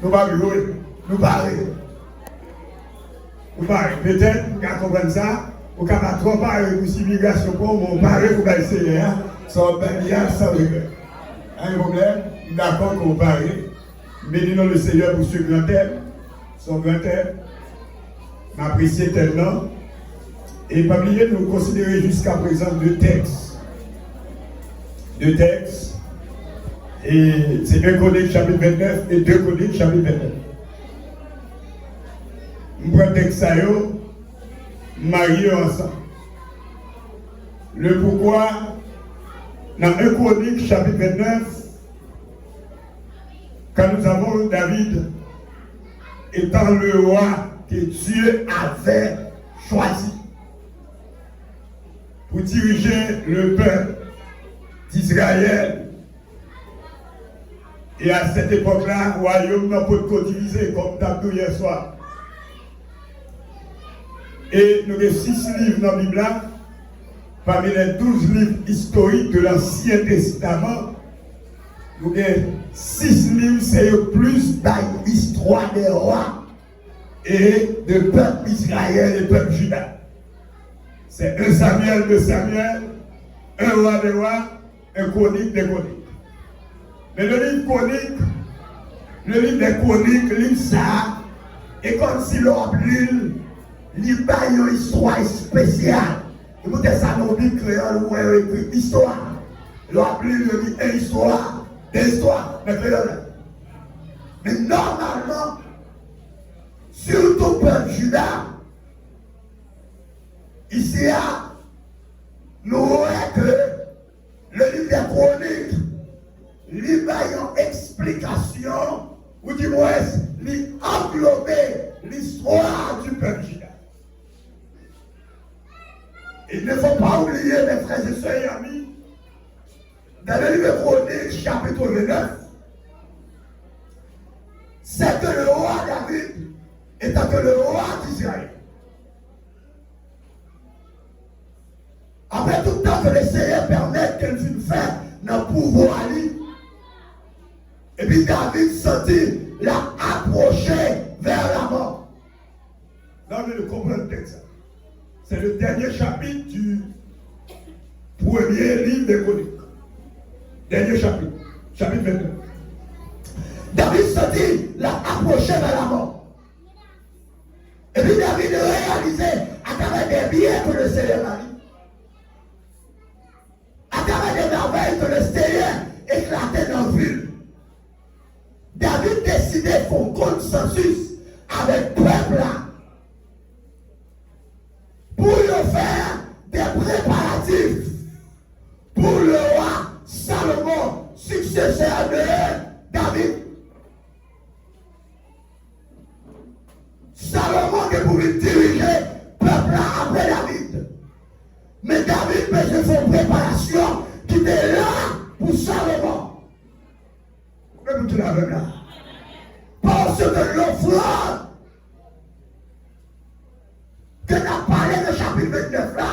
nous ne pouvons pas nous parler. Vous parlez, peut-être, vous comprenez ça, vous ne pouvez pas trop parler pour l'immigration, pour parler pour essayer, sans bien, sans regret. Un problème, d'accord qu'on parle, bénissons le Seigneur pour ce grand thème, son grand thème, m'apprécier tellement, et pas oublier de nous considérer jusqu'à présent deux textes. Deux textes, et c'est 1 Chroniques chapitre 29 et 2 Chroniques chapitre 29. Nous prenons texte ça, mariés ensemble. Le pourquoi, dans 1 Chroniques chapitre 29, quand nous avons David étant le roi que Dieu avait choisi pour diriger le peuple d'Israël. Et à cette époque-là, le royaume n'a pas été divisé comme t'as dit hier soir. Et nous avons 6 livres dans la Bible, parmi les 12 livres historiques de l'Ancien Testament. Nous avons 6 livres, c'est plus d'histoire des rois et de peuple Israël et peuple Juda. C'est 1 Samuel, 2 Samuel, 1 roi des rois, 1 chronique des chroniques. Mais le livre chronique, le livre des chroniques, le livre ça, est comme si l'on l'île, il a une histoire spéciale. Et vous avez ça dans le livre créole où on écrit histoire. L'on l'île, il dit une histoire, des histoires, mais créole. Mais normalement, surtout peuple Juda, ici, nous voyons que le livre des chroniques, il y a une explication, ou du moins, il englobe l'histoire du peuple juda. Il ne faut pas oublier, mes frères et sœurs et amis, dans le livre de Chroniques, chapitre 29, c'est que le roi David étant que le roi d'Israël. Après tout le temps que le Seigneur permet qu'elle puisse faire dans le pouvoir, et puis David sentit l'a approcher vers la mort. Là, vous comprenez le texte. C'est le dernier chapitre du premier livre des Chroniques. Dernier chapitre, chapitre 29. David sentit l'a approcher vers la mort. Et puis David réalisait à travers des biens que le Seigneur a mis, à travers des merveilles que le Seigneur éclatait dans la ville. David décidait de faire un consensus avec le peuple là pour faire des préparatifs pour le roi Salomon, successeur de David. Salomon qui pouvait diriger le peuple là après David. Mais David faisait faire une préparation qui était là pour Salomon. Même tout la même là. Parce que l'offrande que n'a parlé de chapitre 29 là,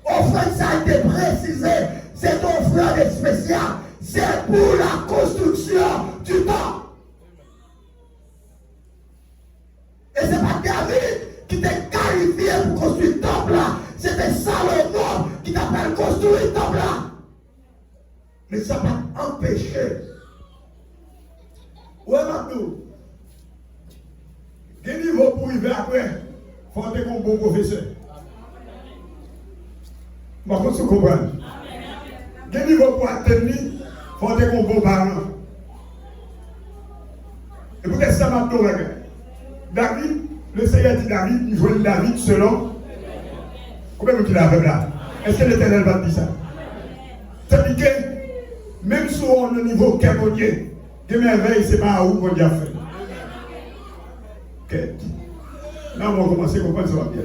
offrande ça a été précisé, cette offrande spéciale, c'est pour la construction du temple. Et ce n'est pas David qui t'a qualifié pour construire le temple là, c'était Salomon qui t'a fait construire le temple là. Mais ça va empêcher. Ouais, maintenant, quel niveau pour arriver après, il faut être un bon professeur. Par contre, vous comprenez. Quel niveau pour atteindre, il faut être un bon parent. Et pour que ça m'a tout regardé. David, le Seigneur dit David, il faut David selon. Combien de temps il là? Est-ce que l'Éternel va dire ça? C'est-à-dire que, même si on est au niveau carbonier, des merveilles, c'est pas à où qu'on a fait. Ok. Là, on va commencer à comprendre ça va bien.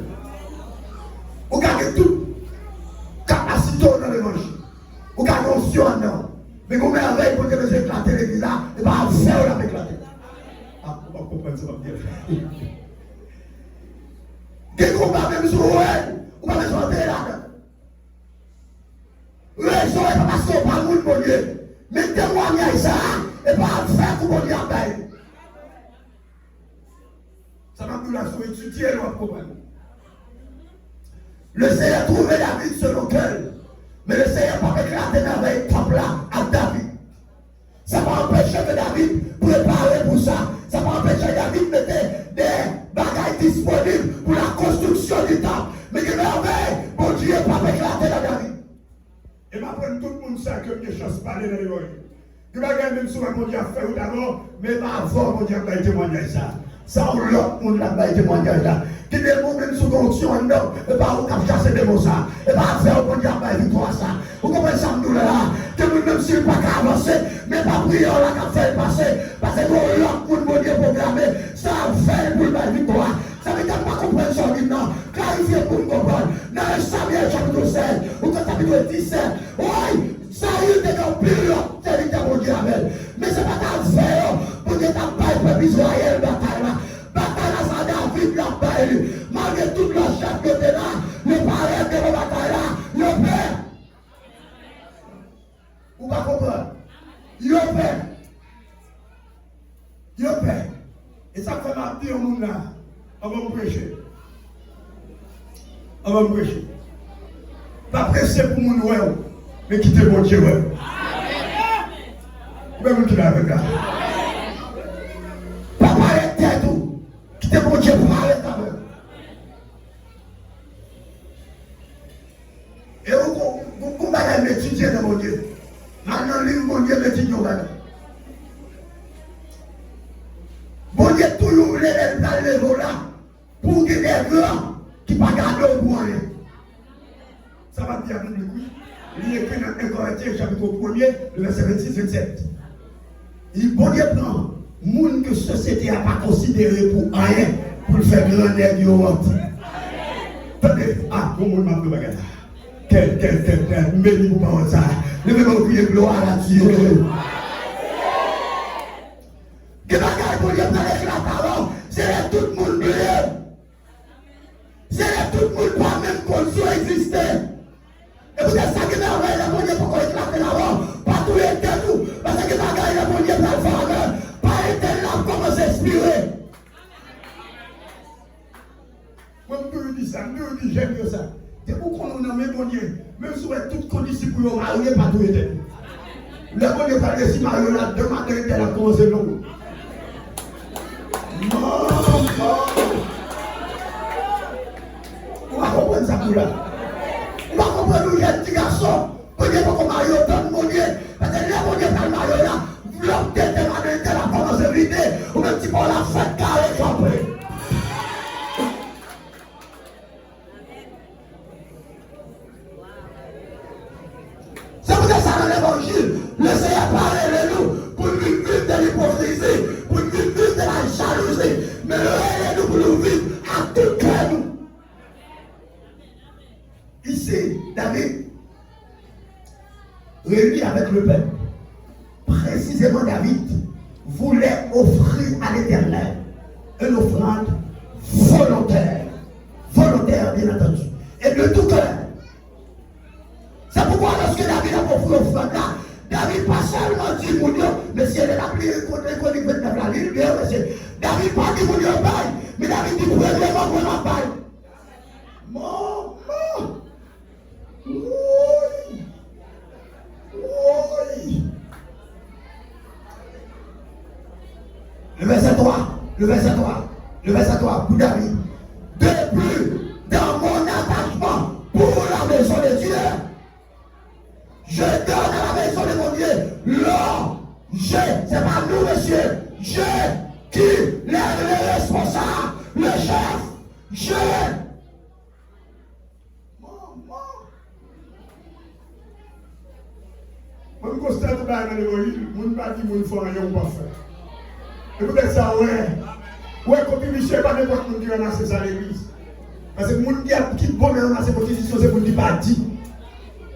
Vous gardez tout. Capacité dans l'évangile. Vous gardez option non. Mais vous merveille pour que vous éclatez l'église là, et pas faire la éclater. Ah, on va comprendre ça va bien. Des combats même sur vous, vous va besoin de là. Raison et pas parce qu'on parle de mon Dieu. Mais témoignez ça. Et pas faire pour mon diable. Ça m'a dit la sous étudier, l'autre comprendre. Le Seigneur trouvait David selon quel. Mais le Seigneur n'a pas éclaté dans le temple là à David. Ça va empêcher que David prépare pour ça. Ça va empêcher que David mette des bagages disponibles pour la construction du temple. Mais que merveille, bon Dieu, pas éclaté dans David. Et m'apprendre tout le monde ça que des choses parler dans les oreilles. Que bagages même souvent mon Dieu a fait d'abord, mais avant mon Dieu a fait témoignage ça. Ça on l'autre monde l'a fait témoignage là. Qui des mots même sous fonction non, et pas vous cap chasser des mots ça. Et pas faire mon Dieu a fait victoire ça. Vous comprenez ça nous là? Que nous même s'il pas qu'à avancer, mais pas prier là qu'a fait passer. Parce que l'autre monde mon Dieu programmé, ça fait pour la victoire. Ça veut dire pas comprendre ça non. Clarifier pour nous comprendre. Dans le Samuel chapitre 16, ou dans chapitre 17, oui, ça y est, des gens plus là, c'est l'état mon Dieu avec. Mais c'est pas ta faire pour que ta paille pour Israël bataille là. Bataille là, ça David la paille. Malgré toute la chef que t'es là, le parrain de la bataille là, le père. Vous pas comprendre? Le père. Le père. Et ça fait ma vie au monde là. On va me prêcher. On va me prêcher. Pas prêcher pour mon ouais, mais quitter mon Dieu. Même qui l'a avec là. Pas parler de tête tout. Quitter mon Dieu pour parler de ta. Et vous m'avez étudié dans mon Dieu. Maintenant, livre mon Dieu m'étudie au bagage. Bon Dieu, toujours les là. Pour que des grands qui ne pas garder au bout rien. Ça va dire à Bible, oui. Il est écrit dans 1 Corinthiens, chapitre 1er, le verset 26-27. Il bon Dieu prend, monde que la société n'a pas considéré pour rien, pour le faire grand nègre au ventre. Attendez, ah, bon monde m'a dit bagarre. Quel, mais il ne peut pas ça. Ne me pas crier gloire là-dessus. Que bagarre, bon Dieu, avec la parole, c'est tout le monde bleu. C'est tout le monde pas même conscient exister. Et vous êtes ça qui merveille, la bonne Dieu pour qu'on éclate là-bas. Pas tout les tout. Parce que bagaille, la bonne Dieu pour le faire. Pas être là, comment s'inspirer. Moi, je peux dire ça, je dis j'aime ça. C'est pourquoi on a même bon Dieu. Même si on a toutes conditions pour nous marier, pas tout été. Le bon Dieu parle de si marier là, demain, il a commencé long. Non. On va comprendre ça pour là. On va comprendre où il y a un petit garçon. On ne peut pas marier autant de mon Dieu. Parce que là, mon Dieu, par le mariage là, l'homme tête de la main, la commence à vider. Ou même si on la fête carré, compris. C'est pour ça dans l'évangile, le Seigneur parle de nous pour une lutte de l'hypocrisie, pour une lutte de la jalousie. Mais le nous pour nous vivre à tout cœur. Ici, David, réuni avec le peuple, précisément David voulait offrir à l'Éternel une offrande volontaire. Volontaire, bien entendu. Et de tout cœur. C'est pourquoi lorsque David a offert l'offrande là, David pas seulement dit mon Dieu, mais si elle est appelée contre les chroniques de la ville, bien monsieur. David pas dit mon Dieu paille, mais David dit premièrement pour la paille. Maman! Oui! Oui! Le verset 3, le verset 3, le verset 3, pour David. De plus, dans mon attachement pour la maison de Dieu, je donne à la maison de mon Dieu l'or. C'est pas nous, monsieur. Qui lève le responsable, le chef. On constate que dans l'évangile, on ne peut pas dire qu'on ne fait rien ou pas faire. Et peut-être ça, ouais. Ouais, comme Michel, pas n'importe qui a ramasser ça à l'église. Parce que les gens qui vont ramasser cette position, c'est pour ne pas dire.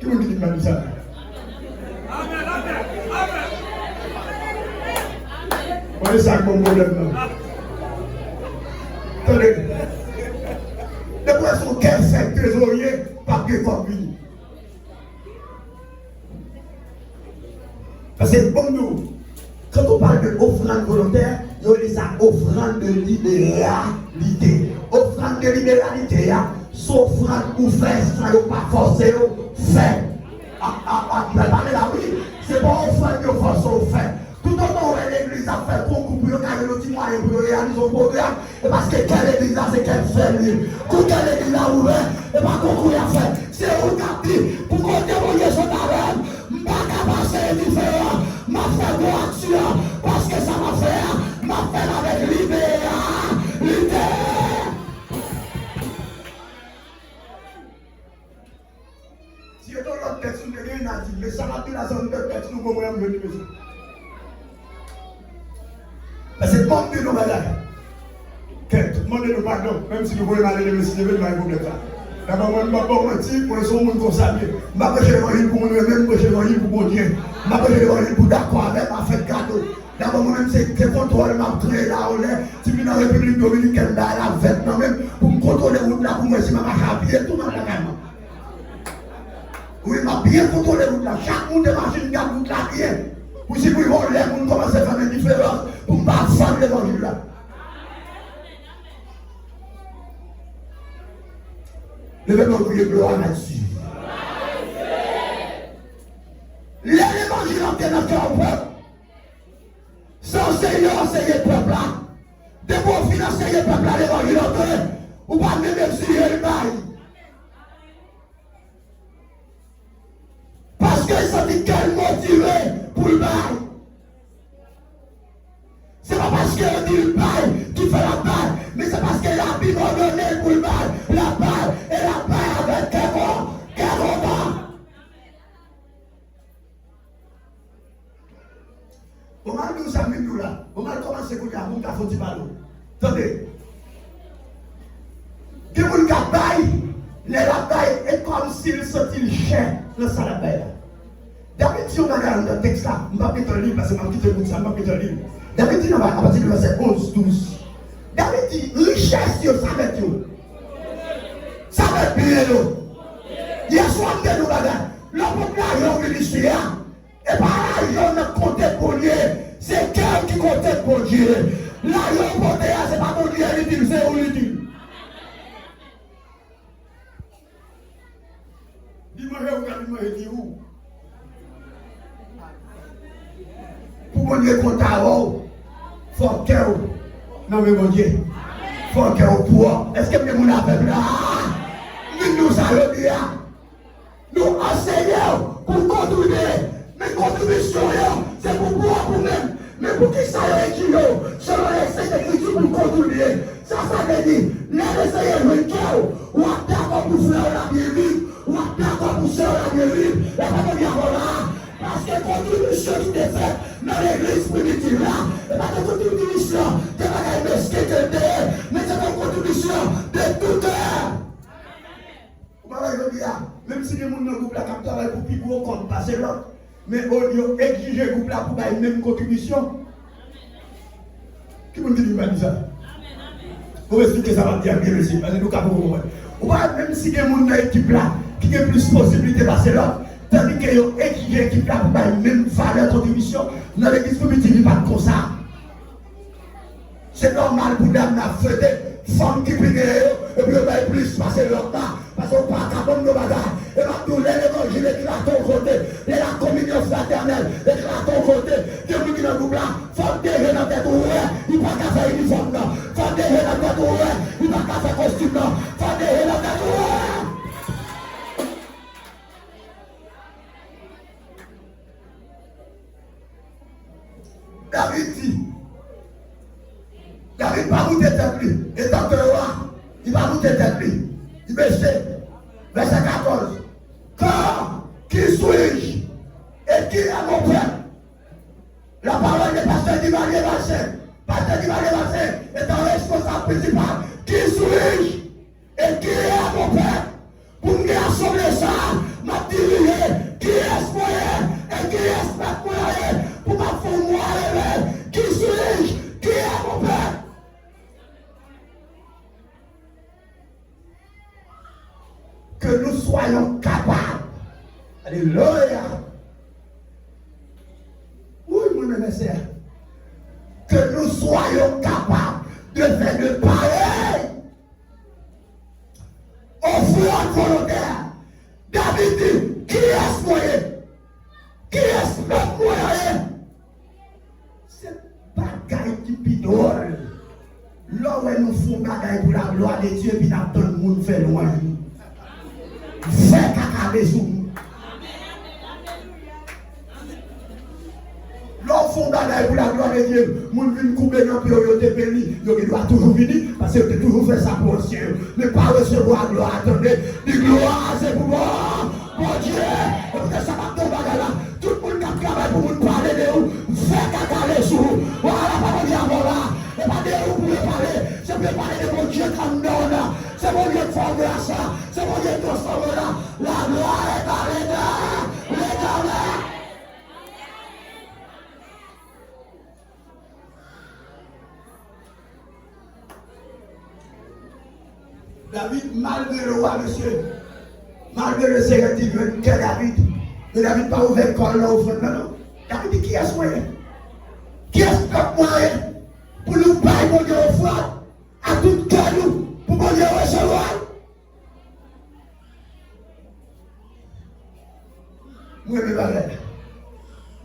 Qui ne dit pas dire ça? Amen, amen, amen. On est ça comme problème là. Attendez. Depuis son cœur, c'est trésorier, pas que comme lui. Parce que bon nous, quand on parle de offrande volontaire, ils ont dit ça offrande de libéralité. Offrande de libéralité, c'est offrande pour faire sans pas forcer, faire. C'est pas offrande que force au faire. Tout le temps, l'église a fait concours pour gagner le petit moyen pour réaliser un programme. Et parce que quelle église c'est qu'elle fait. Pour quelle église a ouvert, et pas concours à faire. C'est au captif. Pour qu'on témoigne son talent, je ne vais pas passer différent. Je vais faire mon action. Parce que ça m'a fait. Je vais faire avec libéralité. Si vous avez l'autre texte, vous avez rien à dire. Mais ça m'a dit la zone de texte, nous comprenons le niveau. Parce que monde de nos bagages, tout le monde de nos pardon, même si nous voulons aller le cinéma, il va y avoir ça. D'abord, moi, je ne vais pas mentir, pour les gens consacrés. Je ne vais pas prêcher l'évangile pour moi-même, je vais prêcher l'évangile pour mon Dieu. Je ne vais pas prêcher l'évangile pour d'accord avec ma fête cadeau. D'abord, moi-même, c'est contrôle, je vais là, si je suis dans la République dominicaine, dans la fête, moi-même, pour me contrôler la route là, pour moi, si je marche à pied, tout le monde là. Oui, je vais bien contrôler la route là. Chaque monde de machine garde la route là bien. Ou si vous voulez, vous commencez à faire une différence pour ne pas faire l'évangile là. Levez-moi pour gloire là-dessus. L'évangile entre dans le peuple. Sans Seigneur, enseigner le peuple là. De vous financer le peuple là, l'évangile entre. Ou pas même si il maille. Parce qu'ils sont dit qu'elle motivée pour le bail. C'est pas parce qu'elle dit le bail qui fait la balle, mais c'est parce qu'elle a bien ordonné pour le bail. La balle et la balle avec qu'elle va. On va nous amener nous là. On va commencer à courir à mon café du ballon. Attendez. Que vous le bail, la balle est comme s'il sortit cher dans sa balle. David dit, on a dans le texte là, je ne vais pas mettre un livre parce que je vais quitter le ça, je vais pas mettre un livre. David dit, à partir du verset 11, 12. David dit, richesse, ça va être yo. Ça va être bien yo. Hier soir, on a nous là-dedans. Le peuple là, il ministère. Et par là, il a compté pour Dieu. C'est quelqu'un qui compte pour Dieu. Là, il a compté, c'est pas pour Dieu, il dit, c'est où il dit. Dis-moi, il dit où? Pour mon Dieu, compte à vous. Faut que non mais mon Dieu, faut que vous pouvez. Est-ce que vous avez là? Nous allons dire, nous enseignons pour contribuer. Mais contribution, c'est pour pouvoir pour même. Mais pour qui ça y est, selon les cinq écritures pour contribuer. Ça veut dire, les essayer de cœur, ou à d'accord pour faire la guérite, ou à d'accord pour faire la guérite, et pas de dire voilà. Parce que contribution qui est faite dans l'église primitive là, et pas de contribution de la mesquite, mais c'est une contribution de tout cœur. Même si les gens dans le groupe là qui travaillent pour plus gros compte passer l'autre, mais au lieu d'exiger le groupe là pour faire une même contribution, qui vous dit que vous dire ça? Vous expliquer ça va dire bien aussi, parce que nous avons ou pas même si les gens dans l'équipe là qui ont plus de possibilités de passer l'autre, tandis qu'ils ont exigé l'équipe là pour faire une même valeur de contribution, dans l'église primitive, il n'y a pas de ça. C'est normal pour dame la fête, femme qui prie, et puis on va plus passer leur temps, parce qu'on pas capable de bagarre. Et maintenant, l'évangile est là à ton côté, et la communion fraternelle est là à ton côté. Dieu qui dans le groupe là, femme déjà dans tête ouverte, il va pas faire uniforme là. Femme déjà dans tête ouverte, il va pas faire costume là. Femme déjà dans tête ouverte. David dit, David va vous établir, et dans le roi, il va vous établir. Il verset 14. Car qui suis-je et qui est mon père? La parole de pasteur Divalier Bassin. Pasteur Divalier Bassin est un responsable principal. Qui suis-je et qui est mon père? Pour me assembler ça, m'a dirigé qui est moyen et qui est moyen pour ma femme moi. Qui suis-je? Qui est mon père? Que nous soyons capables. Alléluia. Oui, mon frère. Que nous soyons fait de pareil offrande volontaire. David dit, qui est-ce moyen? Qui est-ce notre moyen? C'est bagaille qui pidole. Là où nous faisons bagaille pour la gloire de Dieu, puis nous le monde fait loin. Fait caca sous nous. L'on fond bagaille pour la gloire de Dieu. Moun vient couper dans le pays, il béni. Il doit toujours venir parce qu'il a toujours fait ça pour le ciel. Mais pas recevoir gloire. Attendez, la gloire, c'est pour moi. Mon Dieu, parce que ça va tomber là. Tout le monde qui travaille pour nous parler de vous, fait caca sous nous. Voilà, pas de diable là. Et pas de vous pouvez parler. C'est pour parler de mon Dieu comme donne. C'est mon Dieu de forme grâce. C'est mon Dieu de transformer là. La gloire est dans l'état. L'éternel. David, malgré le roi, monsieur, malgré le Seigneur dit que David, mais David pas ouvert le col là au fond, non. David dit qui est-ce moyen? Qui est-ce notre moyen pour nous bailler mon Dieu au fond, à tout cœur nous, pour mon Dieu recevoir? Moi,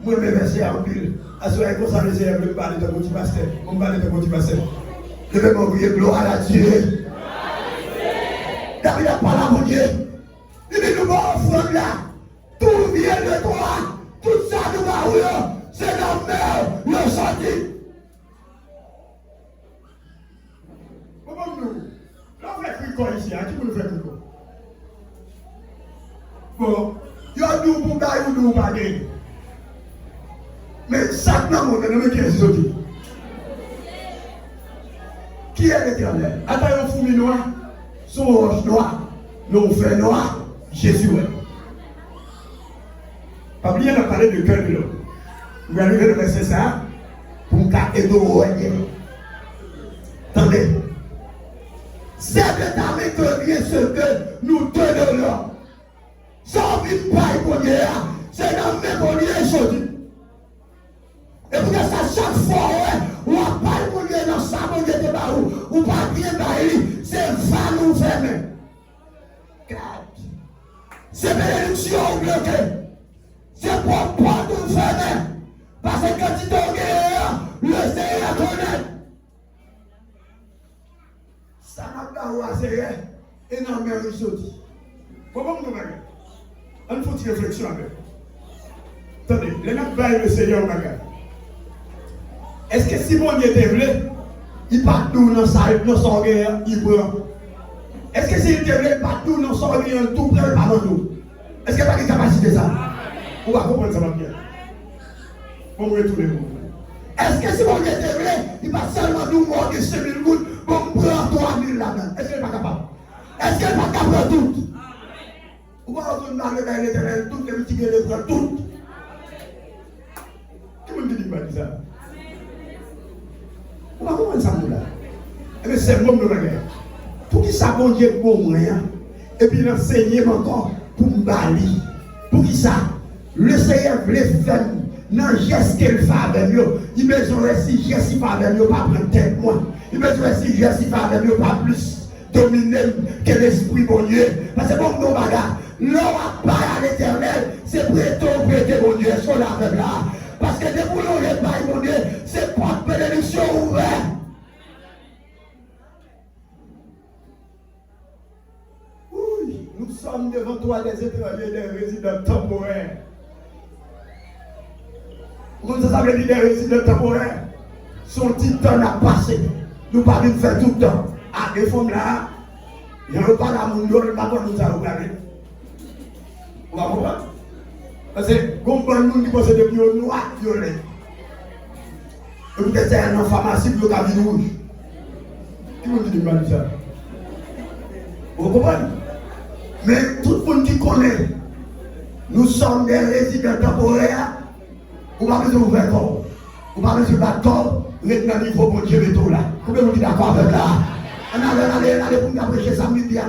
je me verser en pile. À ce moment-là, comme ça, le Seigneur me parle de motivation. On me parle de motivation. Je vais m'envoyer gloire à Dieu. David a parlé à mon Dieu. Il dit, nous allons offrir là. Tout vient de toi. Tout ça nous va où c'est la mer, le sorti. Comment nous? Là, on fait crico ici. Qui peut nous faire crico? Bon, il y a nous pour bailler ou nous pour bailler. Mais ça, non, on qui est sorti. Qui est l'Éternel? Attends, on fout noir. Son roche noire, nos frères noirs, Jésus est. Pas bien de parler de cœur de l'homme. Vous allez le verset ça pour qu'à aider. Attendez. C'est de ta main que vient ce que nous tenons là. Sans vivre pas pour Dieu, c'est dans le même lieu aujourd'hui. Et pour que ça, chaque fois, on va pas pour Dieu dans ça, mon Dieu de barou, ou pas bien bailler. C'est va nous fermer. C'est bénédiction bloquée. C'est pour pas nous fermer. Parce que quand tu t'en le Seigneur connaît. Ça n'a pas ou à Seigneur. Et non, mais il saute. Comment nous regarder? On faut une réflexion avec. Attendez, les gens baillent le Seigneur au magasin. Est-ce que si mon Dieu était vrai, il part tout dans son guerre, il prend. Est-ce que si il était vrai, il part tout dans son guerre, tout prend, il part nous? Est-ce qu'il n'y a pas de capacité ça? On va comprendre ça bien. On va tous les mots. Est-ce que si mon Dieu était vrai, il va seulement nous mordre 5 000 gouttes pour prendre 3 000 là-dedans? Est-ce qu'il n'est pas capable? Est-ce qu'il n'est pas capable de tout? On va retourner dans le bain l'éternel, toutes les petits guerres, les toutes. Qui me dit pas ça? On va comprendre ça, là. Mais c'est bon de la guerre. Pour qui ça, bon Dieu, bon moyen, et puis l'enseigner encore pour me balayer. Pour qui ça? Le Seigneur voulait faire dans le geste qu'il fait avec nous. Il me dit, si geste il fait avec nous, pas prendre tête moi. Il me dit, si geste il fait avec nous, pas plus dominer que l'esprit bon Dieu. Parce que bon, nos bagages, l'homme a pas à l'éternel, c'est prêter bon Dieu, est-ce qu'on l'a fait là? Parce que dès que nous ne pas mon Dieu, c'est pas de bénédiction ouverte. Oui, nous sommes devant toi des étrangers, des résidents temporaires. Vous savez dire des résidents temporaires? Son petit temps a passé. Nous pas de faire tout le temps. À des femmes là, il n'y a pas d'amour, il n'y a pas de nous à regarder. Vous va comprendre? Parce que, comme le monde qui possède des bio noirs, violets. Et vous êtes un pharmacie qui a vu rouge. Qui vous dit pas ça? Vous comprenez? Mais tout le monde qui connaît, nous sommes des résidents temporaires. Vous n'avez pas besoin d'ouvrir corps. Vous n'avez pas besoin de battre corps. Vous êtes dans le niveau pour Dieu et tout là. Vous pouvez vous dire d'accord avec là? On allait pour nous prêcher samedi là.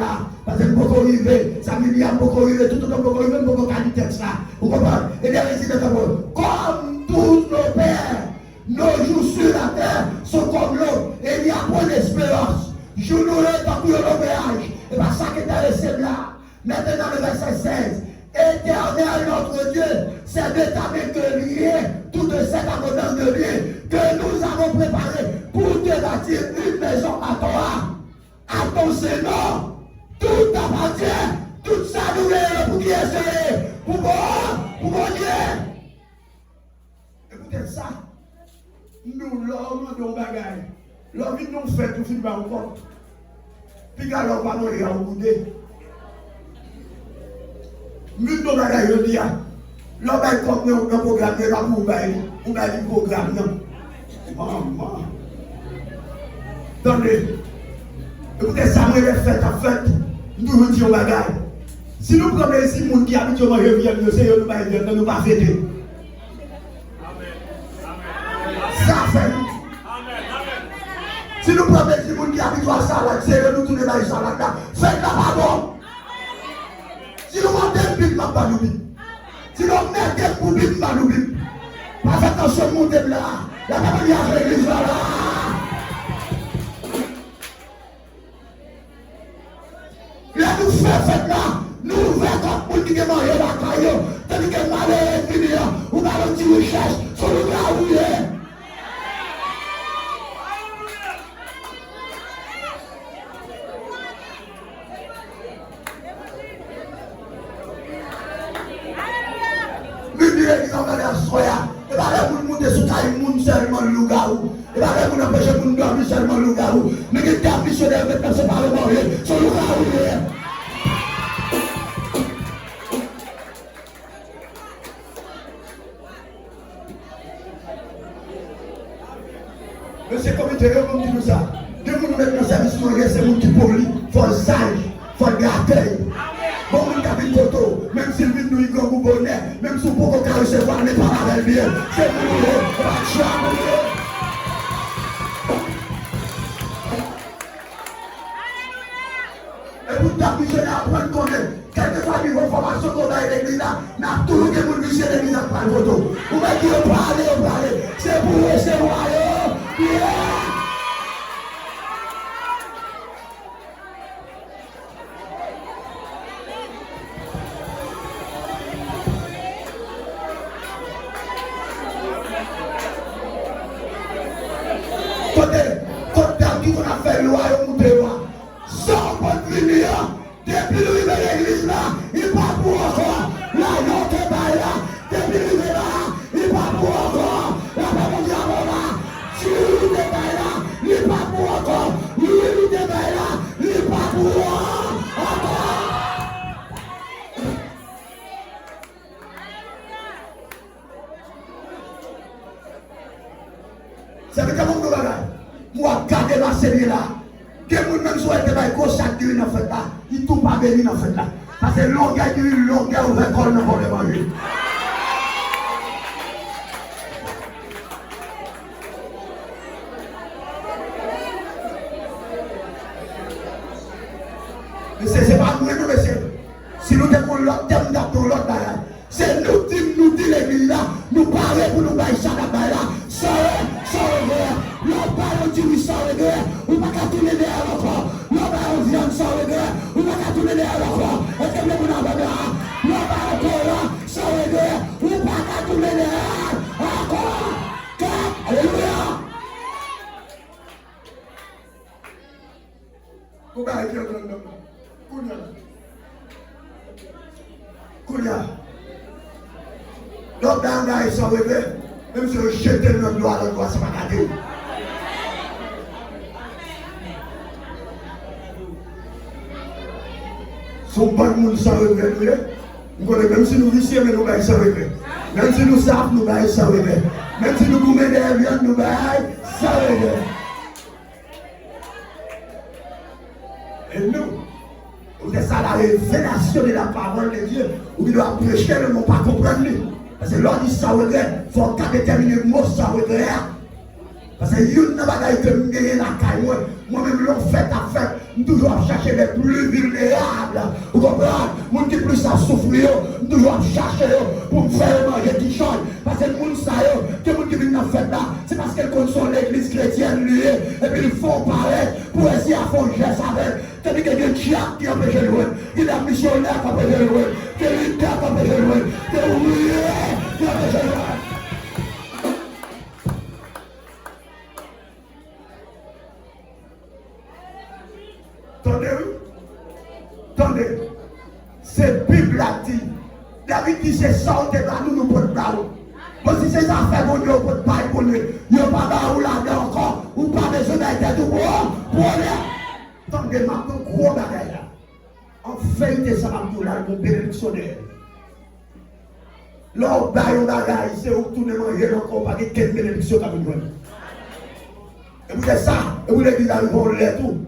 Parce que nous pouvons arriver, samedi, nous pouvons arriver, tout le monde peut arriver, nous pouvons faire du texte là. Vous comprenez? Et les résidents temporaires, comme tous nos pères, Nos jours sur la terre sont comme l'eau et il y a point d'espérance. Je nous tant pour le voyage. Et pas ça qui est laissé là. Maintenant, le verset 16. Éternel notre Dieu, c'est de ta main que lié toute cette abondance de biens que nous avons préparé pour te bâtir une maison à toi, à ton Seigneur. Tout appartient, tout ça nous est pour qui est pour mon Dieu. Écoutez ça, nous l'homme de bagaille, l'homme nous fait tout film encore. Puis quand l'homme va nous regarder. Nous nous bagaille dire, l'homme va comme nous un programme de la pour un programme non. Maman. Attendez. Écoutez ça, moi les fêtes à fête, nous nous disons bagaille. Si nous prenons ici les gens qui habitent au manger viande, nous ne pas fêter. Ça fait. Si nous prenons ici les gens qui habitent à la salade, c'est nous tourner dans la salade là. Faites-la pas bon. Si nous mettons des big, pas nous big. Si nous mettons des pour big, pas nous big. Pas attention à monter là. La famille a fait l'église là. Là nous faisons fête là. Nous ouvrons comme pour qui manger la caillou. Tandis que malheur est fini là. Ou pas un petit recherche sur le gars où il est. Et pas là pour monter sur taille moun seulement le loup-garou. Et pas là pour empêcher pour dormir seulement le loup-garou. Mais que t'as missionnaire maintenant c'est pas le manger sur le loup-garou. Mais c'est comme il comme dit nous ça. Dès que nous mettons dans le service manger, c'est mon qui poli, faut le sage, faut le gâter. Bon, on a vu photo, même si le vide nous y gagne au bonnet, même si on peut pas recevoir les parents bien, c'est pour nous, pas de chambre. Et pour ta missionnaire, apprendre qu'on est, quelquefois, il y a une formation qu'on a à l'église là, n'a tout le monde qui missionnaire l'église à prendre photo. Vous mettez qui on parle, c'est pour recevoir, depuis le l'église là, il va pour encore. La note est là, depuis le là, il va pour encore. La parole de là, tu es là, il va pour encore. Lui est là, il va pour encore. C'est que comment nous va là? Moi, garder la série là. Que vous même souhaitez que chaque dieu n'a fait là, il tout pas béni dans fait là. Parce que longueur du longueur ouvert comme nous pour manger. Mais c'est pas nous, monsieur. Si nous avons l'autre thème dans l'autre là, c'est nous dit l'église là, nous parlons pour nous bailler ça là, ça l'autre parle du ça ou pas qu'à tourner derrière l'autre. L'autre parle vient sans regret, ou pas qu'à tourner derrière l'autre. Est-ce que vous n'avez pas? L'autre parle là, sans regret, ou pas qu'à tourner derrière. Encore. Alléluia. Vous allez dire le nom. Kounia. L'autre parle sans regret, même si vous jetez le doigt, c'est pas gâté. Son bon monde sans regret, même si nous vicions, mais nous baillons sans regret. Même si nous savons, nous baillons sans regret. Même si nous gourmets des viandes, nous baillons sans regret. Et nous, c'est ça la révélation de la parole de Dieu, où il doit prêcher le mot, pas comprendre. Parce que l'on dit sans regret, il faut déterminer le mot sans regret. Parce que il n'y a pas de gagner la caille. Moi-même, l'on fait à faire, nous toujours chercher les plus vulnérables. Vous comprenez? Moi qui plus à souffrir, nous toujours chercher pour me faire manger qui change. Parce que le monde, ça, que vous qui vient dans la fête là, c'est chrétienne liée, et puis ils font paraître pour essayer à faire un geste avec. Tandis qu'il y a des diacres qui empêchent de jouer, il y a des missionnaires qui empêchent de jouer, des leaders qui empêchent de jouer, des ouvriers qui empêchent de jouer. Attendez, oui. Attendez. C'est Bible là dit. David dit c'est ça, on te va nous pour le barreau. Bon, si c'est ça, fait mon Dieu, pour le barreau pour lui. Il n'y a pas barreau là-dedans encore. Ou pas besoin d'être tout pour lui. Attendez, maintenant, gros bagage là. En fait, ça va nous là, mon bénédictionnaire. Là, on baille un bagage, c'est où tout le monde est encore, pas de quelle bénédiction qu'a besoin. Et vous dites ça, et vous dites qu'ils arrivent au lait tout.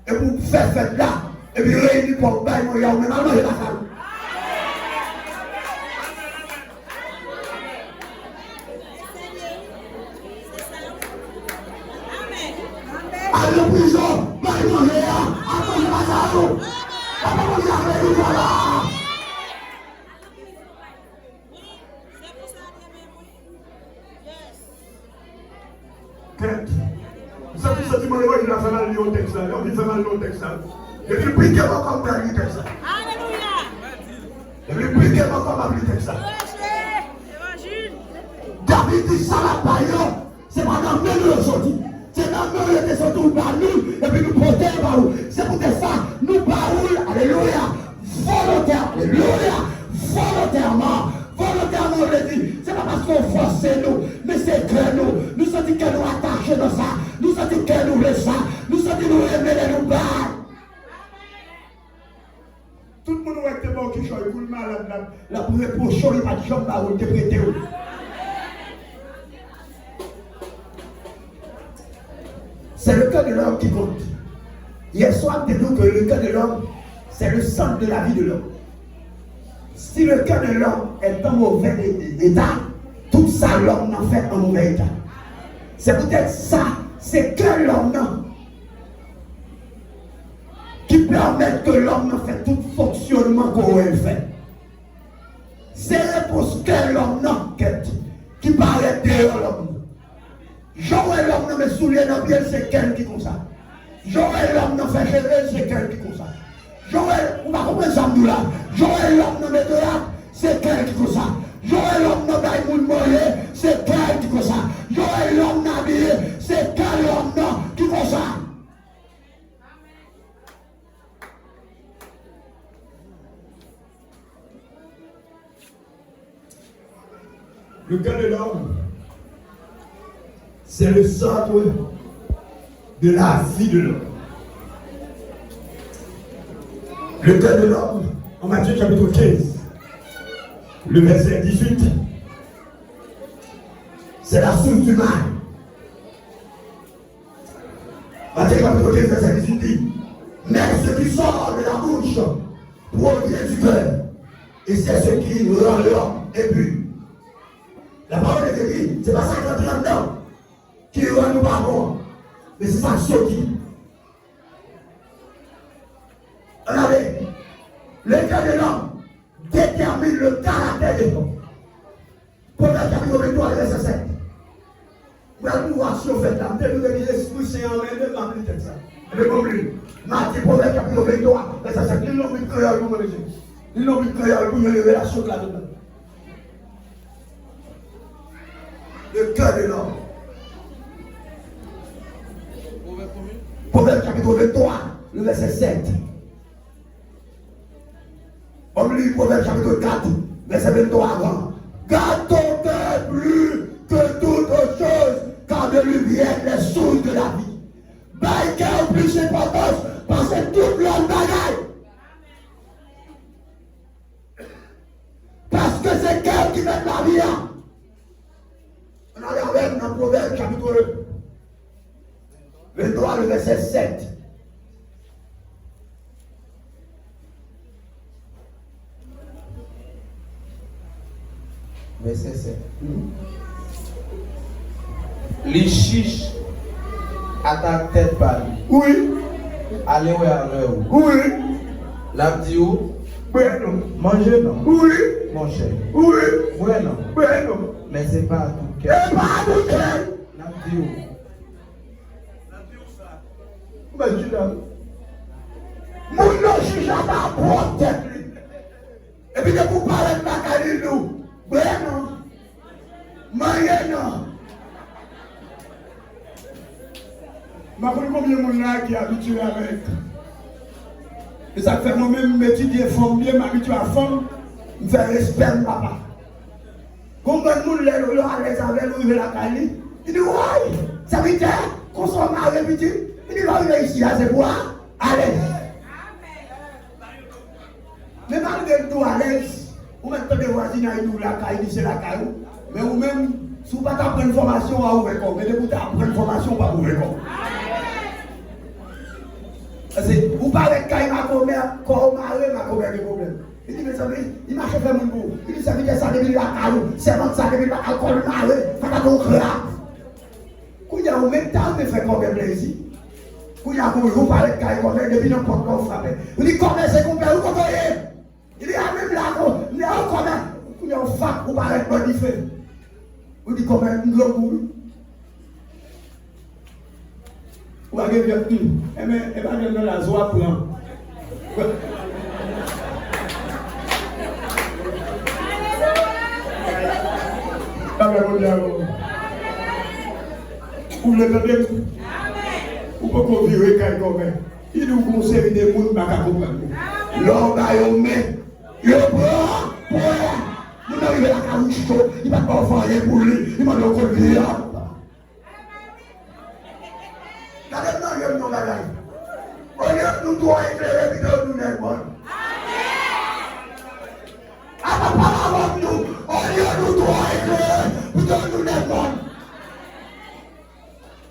Et vous faites là, et puis réunis pour le bail, il y a un même allemand, il y a la salle. Allez en prison, bail manger là, attendez la salle. Attendez la salle, voilà. Ça dit ça, tu m'as dit, il a fait mal au texte là, il fait mal au texte là. Et puis, il prie comme dans le texte là. Alléluia. Et puis, il prie comme dans le texte là. David dit ça la paille, c'est pas dans le même sorti. C'est dans le même qui sorti par nous, et puis nous portons par nous. C'est pour ça, nous parlons, alléluia, volontairement, alléluia, volontairement. Volontairement, on le dit, c'est pas parce qu'on force nous, mais c'est que nous sentons que nous attachons dans ça, nous sentons que nous voulons ça, nous sentons que nous aimons les nous battre. Tout le monde va être bon qui choisit pour le malade, la première potion, il va te chambre à vous interpréter. C'est le cœur de l'homme qui compte. Hier soir, dis-nous que le cœur de l'homme, c'est le centre de la vie de l'homme. Si le cœur de l'homme est en mauvais état, tout ça, l'homme en fait en mauvais état. C'est peut-être ça, c'est que l'homme qui permet que l'homme fait tout fonctionnement qu'on fait. C'est pour que l'homme qui paraît derrière l'homme. J'aurais l'homme me soulier dans bien, c'est quel qui comme ça. J'aurais l'homme fait gérer, c'est quel qui comme ça. J'aurais, on va comprendre ça là. J'aurais l'homme dans mes deux lacs, c'est quel qui comme ça. J'aurais l'homme dans les moules mollets, c'est quel qui comme ça. J'aurais l'homme habillé, c'est quel homme qui comme ça. Le cœur de l'homme, c'est le centre de la vie de l'homme. Le cœur de l'homme, en Matthieu chapitre 15, le verset 18, c'est la source du mal. Matthieu chapitre 15, verset 18 dit, mais ce qui sort de la bouche provient du cœur, et c'est ce qui rend l'homme impur. La parole de Dieu, c'est pas ça qui entre là-dedans, qui rend nous pas bon, mais c'est ça qui sortit. Regardez, le cœur de l'homme détermine le caractère de l'homme. Proverbe chapitre 23, verset 7. Vous allez pouvoir se faire là. Vous allez dire l'Esprit Saint en main de ma vie de ça. Et de mon livre. Matthieu, Proverbe chapitre 23, verset 7. Ils l'ont mis créole pour me le dire. Ils l'ont mis créole pour me lever la chose là-dedans. Le cœur de l'homme. Proverbe chapitre 23, le verset 7. On lit Proverbe chapitre 4, verset 23 avant. Garde ton cœur plus que toute autre chose, car de lui viennent les sources de la vie. Bail cœur plus importance, parce que toute l'homme bagaille. Parce que c'est cœur qui met la vie. On a regardé dans Proverbe chapitre 23, le verset 7. Verset 7. Les chiches à ta tête par lui. Oui. Allez où à l'heure. Oui. L'abdio. Bueno. Manger non. Oui. Mon cher. Oui. Ouais non. Bueno. Mais c'est pas à tout cœur. Et pas à tout cœur. L'abdio. Mais je dis là. Mon nom, je suis jamais à protège. Et puis, vous parlez de Bakali, nous. Bueno. Mariano. Je connais combien de monde qui est habitué avec. Et ça fait moi-même m'étudier femme bien, m'habituer à femme, me faire respect de papa. Combien de monde là à l'aise avec lui la Cali? Il dit ouais, ça veut dire qu'on soit marié petit. Il dit va arriver ici, c'est quoi? À l'aise. Mais malgré tout à l'aise, vous mettez des voisinages nous la Cali, c'est la Cali. Mais vous-même, si vous ne pouvez pas prendre formation à ouvrir comme, mais vous prendre formation pas ouvrir comme. Parce que vous parlez de Kaïma comme marié, ma commère des problèmes. Il dit, mais ça veut dire, il m'a fait mon bout. Il dit, ça veut dire ça depuis la calou, c'est bon ça depuis la alcool marié, ça va donc là. Quand il y a au même temps, il fait combien de plaisir. Quand il y a vous parlez de Kaïma depuis n'importe quoi, vous frappez. Il dit, combien c'est combien, vous comprenez? Il dit, ah, même là, mais combien? Quand il y a un fac, vous parlez de bon différent. Vous dites, combien, une grande boule? Ou à gagner une, et bien dans la joie pour un. Vous l'entendez? Vous pouvez virer quand même. Il nous conseille des gens qui ne l'homme a eu, il prend, il arrive à la carouche, il va pas faire rien pour lui, il m'a dit qu'on vient. Nous devons éclairer et nous n'êtes pas. Amen. Nous devons éclairer et nous n'êtes pas.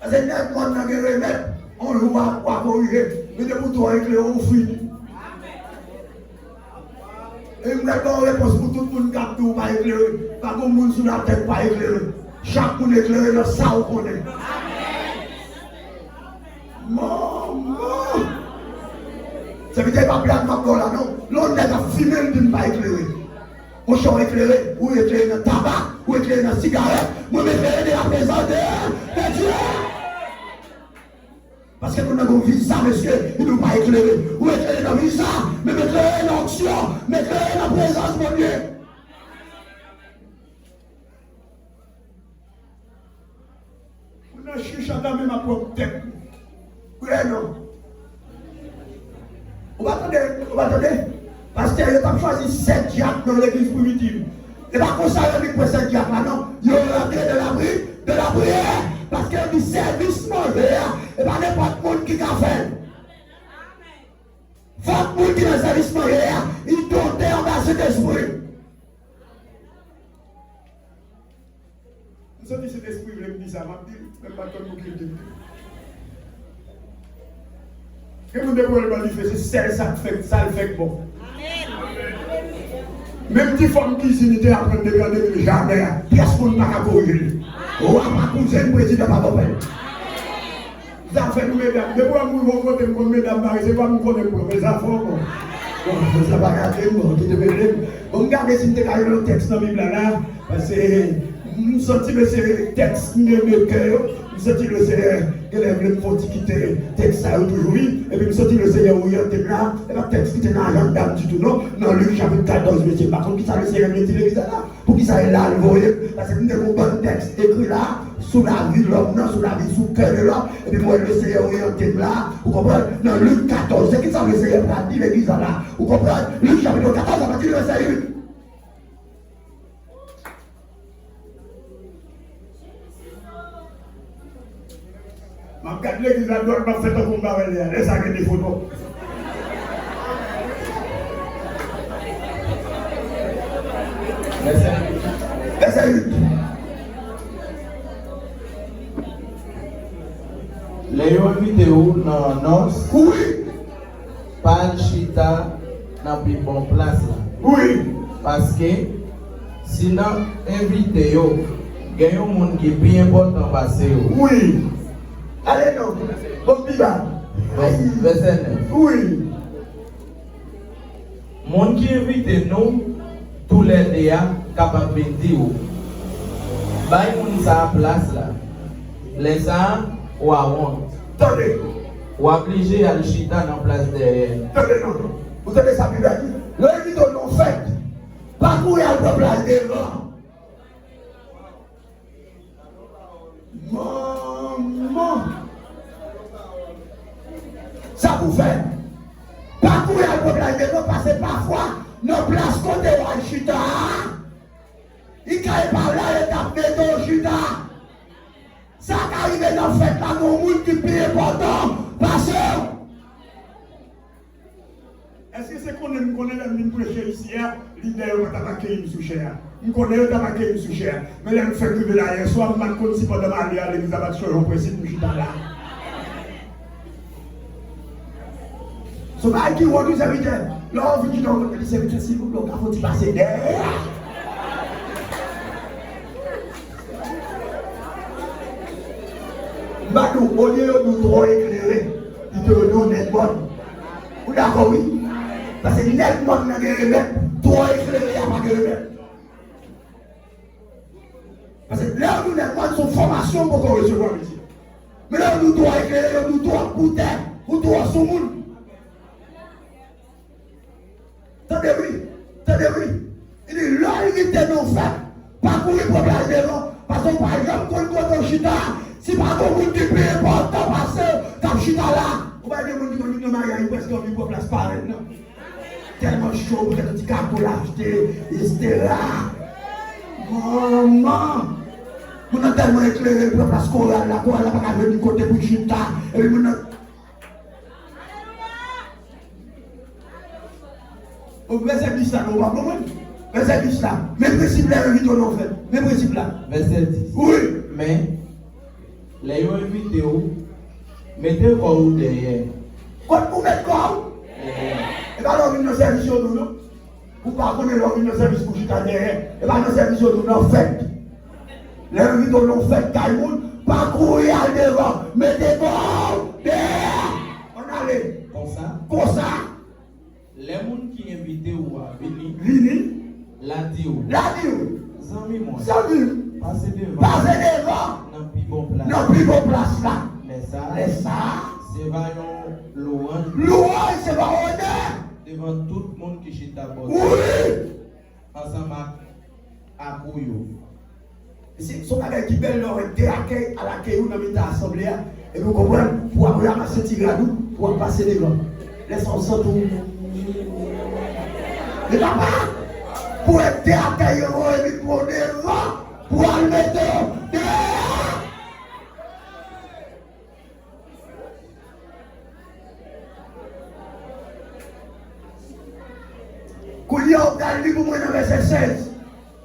Parce que n'êtes pas dans le remède, on le voit quoi corriger, mais nous devons éclairer au fruit. Et nous n'avons pas réponse pour tout le monde qui a tout pas éclairé, pas pour le monde sur la tête pas éclairé. Chaque monde éclairé dans ça on connaît. Maman! Ça veut dire pas blague maintenant là, non? L'on a fumé le d'une pas éclairé. Mon champ éclairé, ou éclairé dans le tabac, ou éclairé dans la cigarette, ou éclairé dans la présence de Dieu. Parce que nous avons vu ça, monsieur, il ne nous pas éclairé. Ou éclairé dans le visa, mais éclairé dans l'action, mais éclairé dans la présence de Dieu. On a chuchoté même ma propre tête. Oui, non. Vous attendez. Parce qu'il a choisi 7 diacres dans l'église primitive. Et pas comme ça, il a mis 7 diacres là, non. Il a rentré de la prière. Parce qu'il a dit service mauvais. Et pas n'importe qui qui a fait. Faut que qui dans le service mauvais, il doit dans cet esprit. Nous sommes dit cet esprit, je me dis ça, je même pas comme vous qui le dites. Que vous devez le manifester, c'est ça le fait bon. Même si femme qui s'unité à prendre des grandes églises, jamais, personne n'a qu'à corriger. Ou à ma cousine, président, pas bon. Ça fait nous, mesdames. De quoi nous voter comme mesdames, c'est pas nous connaître pour les enfants. Bon, ça va garder, bon, qui te met. On regarde si tu as le texte dans la Bible là, parce que nous sentons que c'est le texte de nos cœurs. Nous sentons le Seigneur, il lève le fond qui quitte le texte ça toujours, et puis nous sentons le Seigneur où il était là, et le texte qui était dans la dame du tout, non, dans Luc chapitre 14, monsieur, par contre, qui ça le Seigneur met l'église là, pour qui ça est là, vous voyez, parce que nous avons un bon texte écrit là, sous la vie de l'homme, non, sous la vie, sous le cœur de l'homme, et puis moi, le Seigneur orienté là, vous comprenez, dans Luc 14, c'est qui ça le Seigneur a dit l'église là, vous comprenez, Luc chapitre 14, à partir du verset 8. Je regarde l'église là, je vais faire un combat avec elle. Laisse avec des photos. Verset 8. Les invités dans nos. Oui. Pas chita dans plus bonne place là. Oui. Parce que sinon, invité yo, il y a un monde qui est bien important passer. Oui. Allez, non. Bon, Biba. Verset 9. Oui. Monde qui invite nous, tous les deux, capable de dire, bah, il y a place là. Les uns ou à honte. Attendez. Ou obligé à le chita dans place derrière. Non. Vous avez ça, Bible dit. Le dit non fait. Parcourir à place devant. Maman. Ça vous fait. Parcourir à place devant parce que parfois, nos places côté à chita. Il ne par là et tape dans chita. Ça qui arrive dans le fait là, nos monde qui plus important. Pasteur. Est-ce que c'est qu'on aime connaître la mine prêcher ici, l'idée est d'attaquer une sous-chère. Nous connaissons d'attaquer une sous-chère. Mais là, nous faisons que là, hier soir, nous avons si pendant ma vie à l'église, à sur un principe, nous sommes là. So, qui voit nous inviter, là, on vit dans le service, s'il vous plaît, on va passer derrière. Badou, au lieu de nous trop éclairer, il te donne net bonne. Vous d'accord, oui? Parce que net bonne n'a pas de remède, trop éclairé, il n'y a pas de remède. Parce que là, nous net bonne, son formation pour qu'on recevoir ici. Mais là, nous trop éclairé, nous trop bouteille, nous trop son monde. Attendez-vous. Il dit, là, il était non fait. Parcourir pour la devant. Parce que par exemple, quand on est au chita, si par contre, vous dites plus important, parce que quand chita là, on va dire, on dit, non, il y a presque une place pareille, non? Tellement chaud, vous avez un petit cap pour l'acheter, etc. Maman, vous avez tellement éclairé pour la place chorale, la chorale n'a pas venir du côté pour chita, et puis vous verset 10 là, on va comprendre. Verset 10 là. Même principe là, invité au nom fait. Même principe là. Verset 10. Oui. Mais, les gens invités, mettez quoi derrière. Quand vous mettez quoi? Et bien, alors, une service au nous, non? Vous ne connaissez pas une service pour chita derrière. Et bien, une service au nous, non, fait. Les invités au nom fait, Kaïmoun, parcourir à devant, mettez quoi derrière. On allait. Comme ça. Les gens qui invitent ou à venir, Vini. la dio. Zami moi. Passez devant. Non plus bon place. Non plus bon place là. Mais ça. C'est vaillant louange. Louange, c'est pas honneur. Devant tout le monde qui chita à bord. Oui. Ensemble à Kouyo. C'est son bagage qui belle leur été accueil à l'accueil où nous avons assemblée. Et vous comprenez, pour avoir ramasser Tigradou, pour passer les grands. Laissons-nous tout. Et là-bas, pour être accueilli, pour devant, pour aller mettre derrière. Koulia, on a lu pour moi dans verset 16.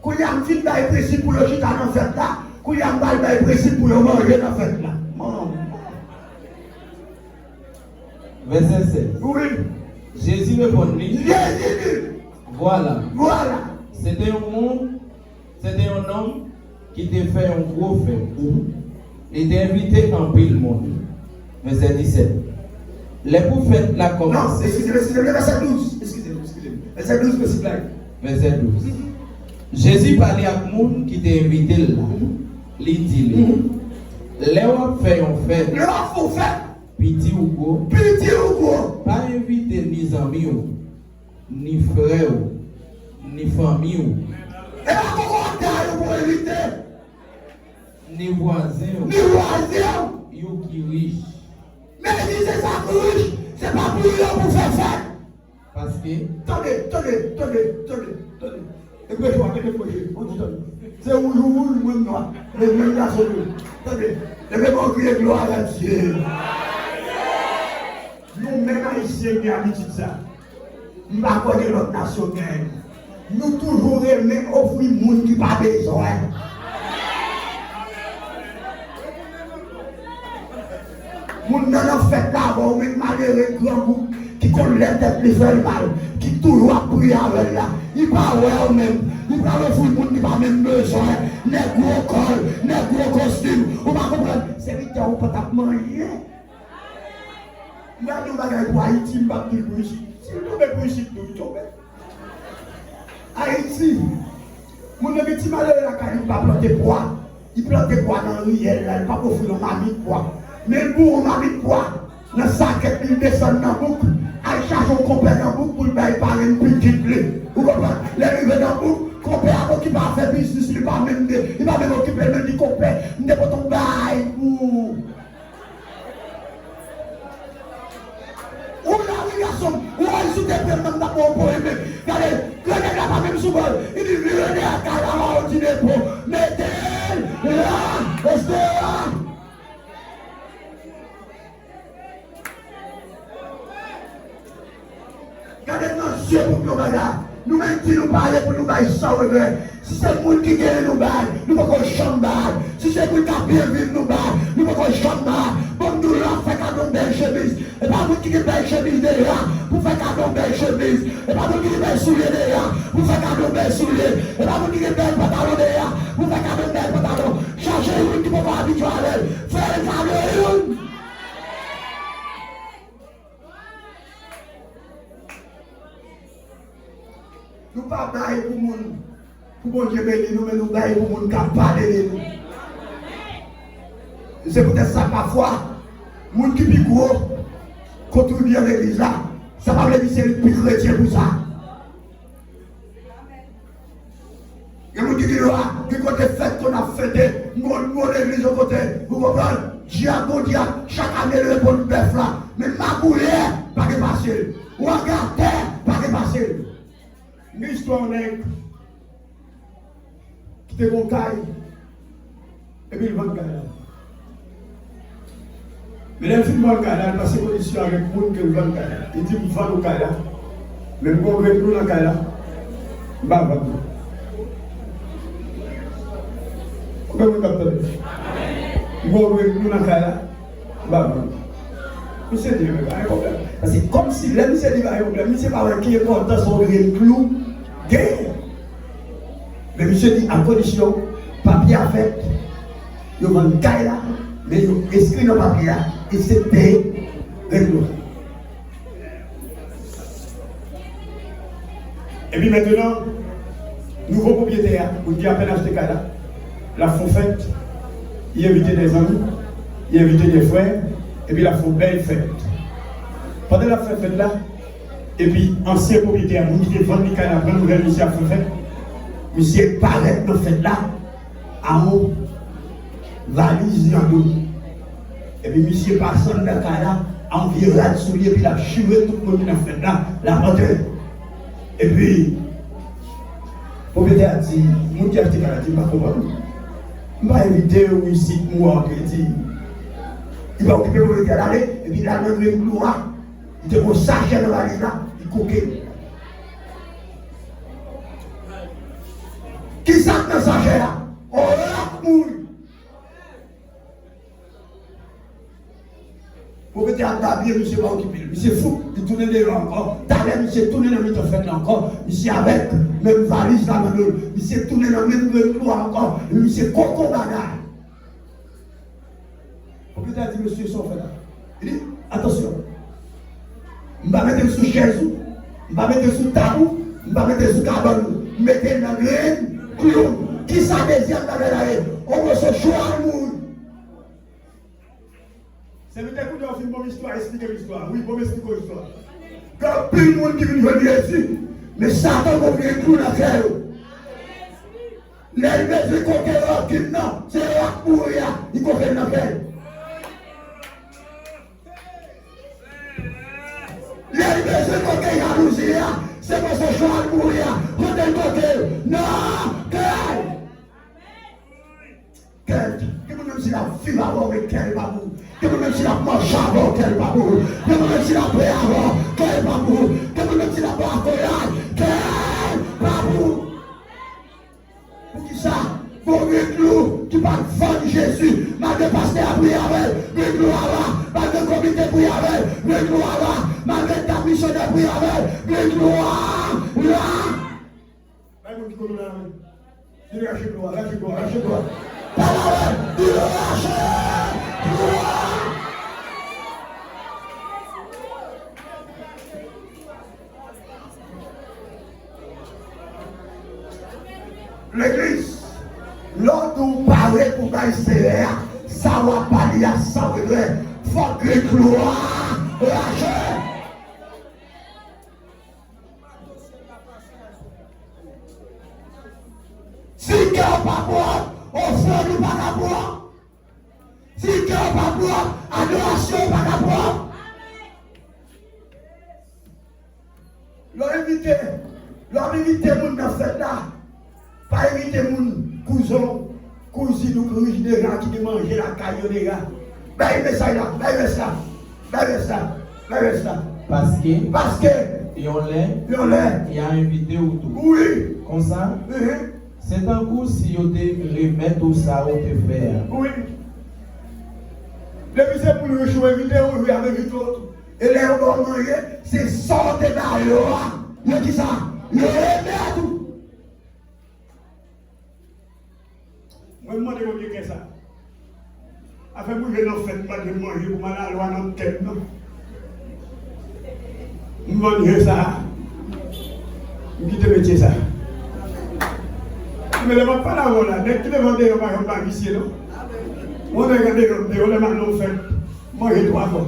Koulia, on dit que précis pour le chita dans cette là. Koulia, on a précis pour le manger dans cette là. Verset 16. Oui. Jésus répondit. Voilà. C'était un homme qui t'a fait un gros fait. Il t'a invité en pile le monde. Verset 17. Les prophètes l'a commencé. Non, excusez-moi, verset 12. Excusez-moi. Verset 12, s'il vous plaît. Verset 12. Jésus parlait à monde qui t'a invité là. Il dit, les ont fait un fait. Petit ou gros. Pas inviter ni amis, ni frères, ni famille, ni voisins, yo qui riche. Mais si c'est ça riche, c'est pas pour eux pour faire ça. Parce que. Attendez. Et puis je vois que c'est où le même noir, le même garçon. Attendez, le même crier gloire à Dieu. Nous-mêmes haïtiens qui habitent ça, nous ne pouvons pas connaître notre nation. Nous toujours aimons offrir les gens qui n'ont pas besoin. Nous n'avons fait d'abord, mais malheureux grand groupe qui connaît les têtes, qui fait mal, qui toujours a prié avec là. Il parle eux-mêmes, il parle aux gens qui n'ont pas même besoin. Les gros cols, les gros costumes. On va comprendre, c'est vite qu'on peut pas manger. Il y a des bagages pour Haïti, il n'y a pas de bruit. Si vous tombez pour ici, vous tombez. Haïti, mon petit malheur, il ne va pas planter bois. Il plante bois dans le riel, il ne va pas offrir un mamie de bois. Mais pour un mamie de bois, dans sa paquet il descend dans boucle, elle charge un compère dans boucle pour le bailler par une petite clé. Vous comprenez? Les arrivés dans boucle, compère qui va faire business, il va même occuper même du compère, il ne peut pas tomber pour. Ou là, oui, garçon, ou il sous des personnes dans mon poème. Regardez, le gars n'a pas même souvent, il dit, venez à Calama au dîner pour mettez là, restez là. Regardez, non, Dieu pour nous, madame. Nous-mêmes qui nous parlons pour nous bailler sans regret. Si c'est le monde qui gagne nous bailler, nous ne pouvons pas chamber. Si c'est pour nous bien vivre nous bailler, nous ne pouvons pas chamber. Bon, nous l'avons fait cadeau de belle chemise. Et pas vous qui gagne belle chemise derrière, pour faire cadeau de belle chemise. Et pas vous qui gagne belle soulier derrière, pour faire cadeau de belle soulier. Et pas vous qui gagne belle pantalon derrière, pour faire cadeau de belle pantalon. Cherchez une qui ne peut pas habituer à elle. Faites cadeau une. Nous ne pas bailler pour moun, pour bon Dieu béni nous, mais nous bailler pour moun qui parle de nous. C'est peut-être ça parfois, moun qui est gros, contribue à l'église là, ça va veut dire c'est le plus chrétien pour ça. Il y a moun qui dit qui côté fête qu'on a fêté, nous l'église au côté, vous comprenez? Diago, chaque année le bon bœuf là, mais ma bouillère, pas de passer. Ou regardez, pas de passer. Une histoire nègre qui te bon caille et puis il vend le caille. Mais les filles vendent le caille, il passe une condition avec le monde qui vend le caille. Il dit vous vendez le caille, mais vous comprenez nous dans le caille, vous ne vendez pas. Vous comprenez vous comprenez nous dans le caille, vous ne vendez pas. Monsieur dit, il n'y a pas de problème. Parce que comme si le monsieur dit, il n'y a pas de problème, monsieur pas qui est content son clou. Mais monsieur dit, à condition, papier à fait, il y a une caille là, mais il écrit dans le papier là, et c'est payé, règle. Et puis maintenant, nouveau propriétaire, vous qui a peine acheté caille là, la font fête, il invite des amis, il invite des frères, et puis la font belle fête. Pendant la fête là, et puis ancien propriétaire, nous qui vendons les cailles après nouvelle monsieur a fait fête, monsieur paraît dans fête là, à mon valise en dos. Et puis monsieur passe dans la caille là, en virage sous lui, et puis il a choué tout le monde dans la fête là, la porte. Et puis, le propriétaire a dit, mon qui a acheté caille là, il m'a compris. Je vais éviter où ici, moi, il va occuper le propriétaire d'aller, et puis il a même une gloire. Il te pose sachet dans la valise là, il coquet. Qui ça dans le sachet là? On l'a mouru. Pour que tu aies habillé, monsieur va occuper. Monsieur fou, il tourne les rangs encore. T'as monsieur tourne dans le fait encore. Monsieur avec même valise là, monsieur tourne dans le même gloire encore. Monsieur coco bagarre. Pour que tu aies dit, monsieur, son frère là. Il dit, attention. Je vais mettre sous chaise, je vais mettre sous tabou, je vais mettre sous cabane, je vais mettre dans le graine, clou. Qui ça désire dans la haie? On va se choisir le monde. C'est peut-être que vous avez une bonne histoire, expliquer l'histoire. Oui, bon, expliquer l'histoire. Quand plus de monde qui vient venir ici, mais Satan va venir tout dans la terre. Les médecins qui ont non, c'est là pour rien, ils comprennent dans la terre. Les médecins qui ont jalousie, c'est pour ce choix de mourir. Rendez le côté. Non, quel? Même si la fille va avoir quel babou, même si la manche va avoir quel babou, même si la paix avant quel babou, même si la barre quel babou. Pour qui ça? Pour nous qui parle de Jésus, malgré pasteur à prier avec, nous là, malgré comité à prier avec, nous là, malgré ta mission de prier avec, nous là. Lâchez-toi. L'église, l'ordre où parler pour gagner ça va parler à 100 degrés. Faut que gloire Lâchez. Si cœur pas boire, offre-nous pas la boire. Si cœur pas boire, adoration pas la boire. Leur invité moun dans cette là. Pas inviter mon cousin, cousine ou cousine des gars qui mangent la caillou des gars. Baille ça là, baille ça. Parce que il y a invité ou tout. Oui. Comme ça, c'est un coup si vous remettre tout ça ou te faire. Oui. Depuis c'est pour le choix invité ou lui avec l'autre. Et les on doit manger, c'est sortir dans l'eau. Il y a qui ça? Il y a tout. Moi, je me demande que ça. Après, moi, je n'en fais pas de manger pour m'aller à la loi dans le tête, non? Je me demande ça. Je me dis ça. Je ne me demande pas la voie là. Dès que tu me demandes, je ne vais pas ici, non? Moi, je regarde comme des gens qui fait manger 3 fois.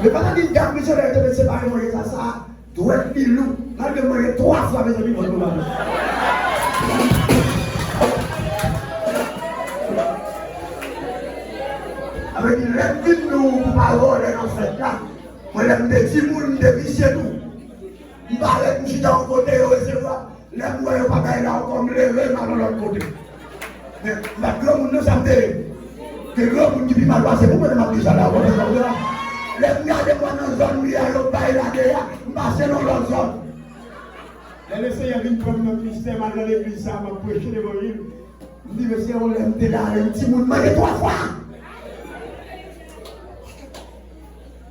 Mais pas dire que je vais séparer manger ça, ça doit être pilou. Là, je vais manger 3 fois mes amis. Avec une lettre nous parole dans cette là. Moi, je me dis, je me dis, tout. Je me parle de suis dans le côté, recevoir. Les moyens pas là comme les rêves dans l'autre côté. Mais la grand monde, ça me dit que le grand monde qui vit ma loi, c'est pourquoi je m'appelle ça là. Les gars de moi dans la zone, il y a le bail là derrière, je passe dans l'autre zone. Les Seigneur vient comme notre ministère, dans l'église, ça m'a prêché devant lui. Je dis, monsieur, on l'aime, t'es là, un petit monde, mange 3 fois.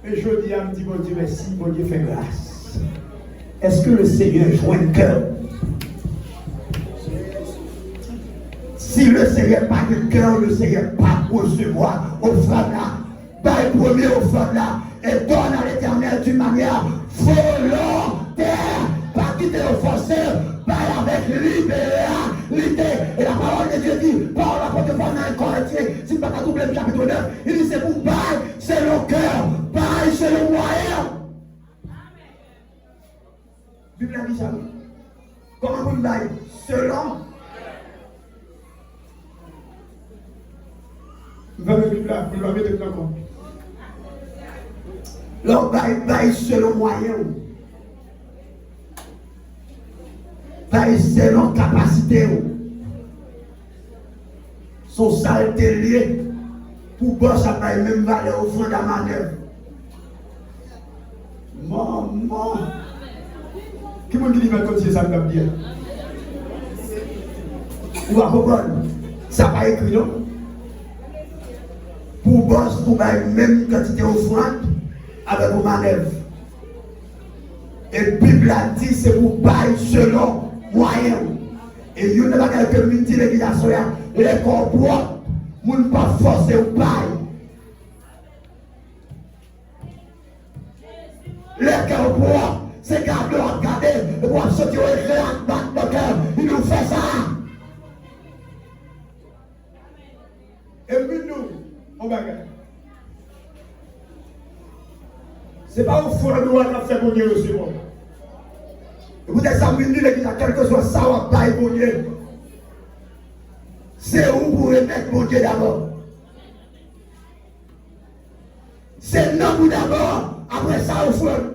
Et je dis à me dire, bon Dieu, merci, bon Dieu, fait grâce. Est-ce que le Seigneur joint le cœur? Si le Seigneur n'a pas de cœur, le Seigneur n'a pas recevoir offrande là. Par le premier offrande là, et donne à l'Éternel d'une manière volontaire, pas quitter l'offenseur, pas avec libéralité. Et la parole de Dieu dit, par la porte de Paul dans un Corinthiens, si pas qu'à doubler le chapitre 9, il dit c'est pour bail, c'est le cœur, bail, c'est le moyen. Bible a dit ça. Comment vous le bail? Selon. Vous avez vu là, vous l'avez de compte. Leur bail selon moyen. Bail selon capacité. Son saleté lié pour boire ça bail même valeur au fond de la manœuvre. Maman. Qui m'a dit comme si ça me l'a bien? Vous va comprendre? Ça va écrit non? Pour boss, pour bail même quantité offrande avec vos manœuvres. Et Bible a dit c'est pour bail selon moyen. Et il n'y a pas que multi l'église, les corps propres, nous ne pas forcer au bail. Les corps propres, c'est garder, regarder, et pour sortir au éclair, battre le cœur, il nous fait ça. Et puis nous, on va regarder. C'est pas au fond de nous qu'on fait bon Dieu recevoir. Vous êtes amis, l'église, quel que soit ça, on va bon Dieu. C'est où vous remettre bon Dieu d'abord. C'est non vous d'abord, après ça au fond.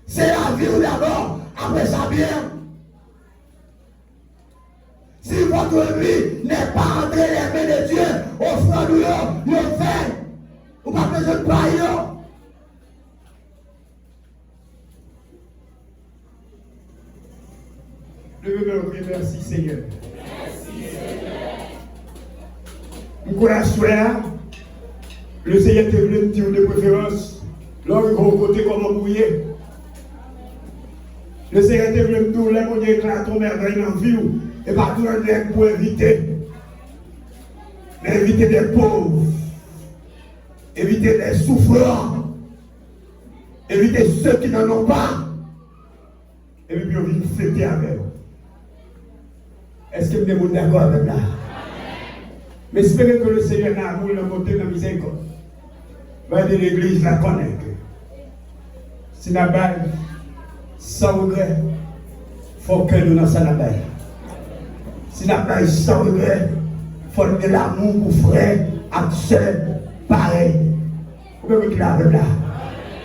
C'est la vie d'abord, après ça bien. Si votre vie n'est pas entre les mains de Dieu, offrez-nous le fait. Vous n'avez pas besoin de prier. Levez-moi, merci Seigneur. Nous connaissons le Seigneur te voulait me dire de préférence. L'homme il va au côté comment bouiller. Le Seigneur te voulait me dire là mon Dieu éclate ton merveille dans la vie. Et pas tout le monde pour éviter. Mais éviter des pauvres. Éviter des souffrants. Éviter ceux qui n'en ont pas. Et puis on vient fêter avec eux. Est-ce que vous êtes d'accord avec ça? Mais espérez que le Seigneur n'a pas le côté de la miséricorde. Va de l'église la connaître. Si la balle, sans regret, il faut que nous dans sa balle. Si la balle sans regret, il faut de l'amour pour frère, accès, pareil. Vous pouvez me dire là.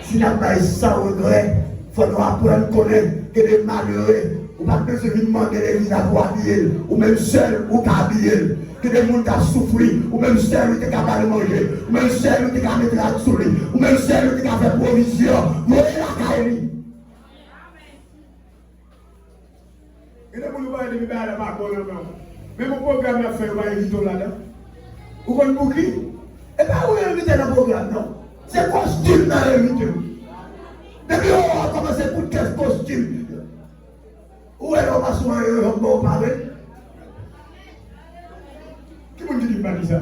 Si la balle sans regret, il faut nous apprendre à connaître que les malheureux, ou pas besoin de demander l'église à pour habiller, ou même seul ou qu'à habiller. Que des gens qui souffert, ou même seul qui a capable de manger, ou même seul qui a mettre la souris, ou même seul qui a fait provision, vous voyez la caille. Et là, vous nous voyez des bébés à la marque, même au programme, il a fait, on va éviter là-dedans. Vous connaissez beaucoup? Et bien, vous invitez dans le programme, non? C'est costume dans l'invité. Depuis on a commencé pour quel costume? Où est-ce qu'on va soigner, on va parler? Qui vous dit pas ça?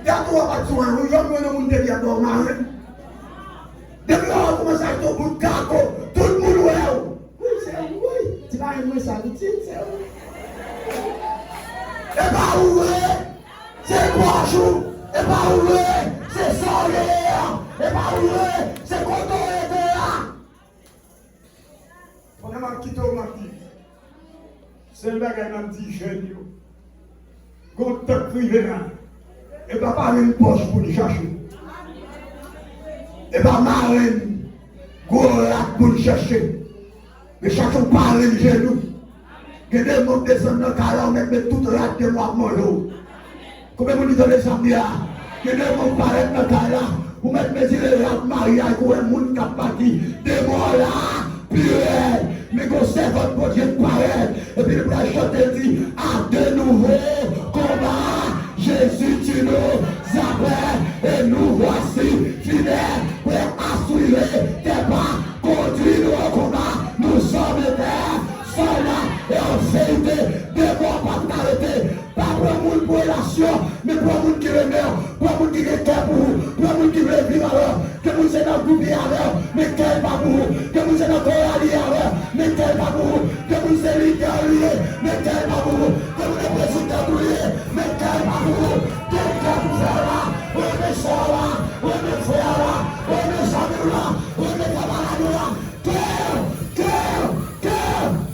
D'accord, on va soigner, on va nous dire qu'il y a des marins. Depuis on a commencé à faire pour caco, tout le monde est où? Oui, c'est où? Oui, tu vas aimer ça, c'est où? Et pas où? C'est bonjour. Et pas où? C'est soleil. Et pas où? C'est content et là. On a quitté au mardi. C'est le bagage m'a dit jeune. Quand tu privé là, et pas parler une poche pour nous chercher. Et pas marine, gros lac pour nous chercher. Mais cherchons parler de genoux. Que des mots descendent dans le calme, mais tout rate de moi mon jour. Comment vous dites les amis là? Que des mots parlent dans le calme, vous mettez mes yeux là, mariage, pour un monde qui a parti. Des mots là, purée. Mais qu'on sait votre bon Dieu pareil. Et puis le père chanter dit, à de nouveau combat, Jésus tu nous appelles et nous voici fidèles pour assurer tes pas, conduire nous au combat. Nous sommes les pères, soldats et en sécurité, devons pas t'arrêter. Pas pour un monde pour relation, mais pour un monde qui le meurt, pour un monde qui est cœur pour vous, pour un monde qui veut vivre alors, que vous êtes dans le groupe alors, mais quel pas pour vous, que vous êtes dans le corps alors, mais quel pas pour vous, que vous êtes leader lié, mais quel pas pour vous, que vous êtes président lié, mais quel pas pour vous, quelqu'un vous est là, on est soeur là, on est frère là, on est amis là, on est camarades là, cœur,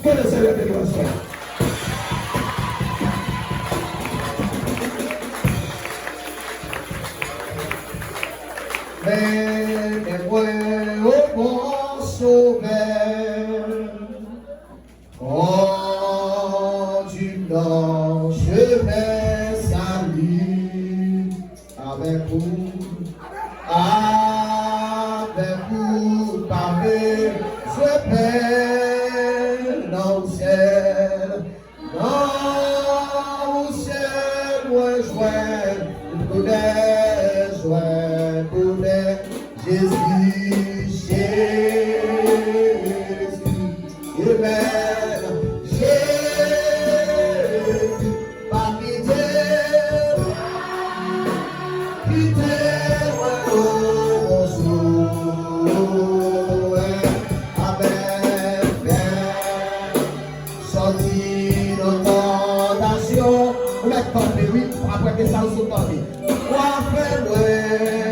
que le Seigneur te grâce. Mais moi au bon sauveur, quand du nord je vais salut avec vous, par je vais dans le ciel, moi joindre pour des joints pour des Jésus, Amen. Jésus, pas quitter, mon soul, avec sorti de tentation, on met pas de lui, après que ça nous sauve. Quoi faire, ouais.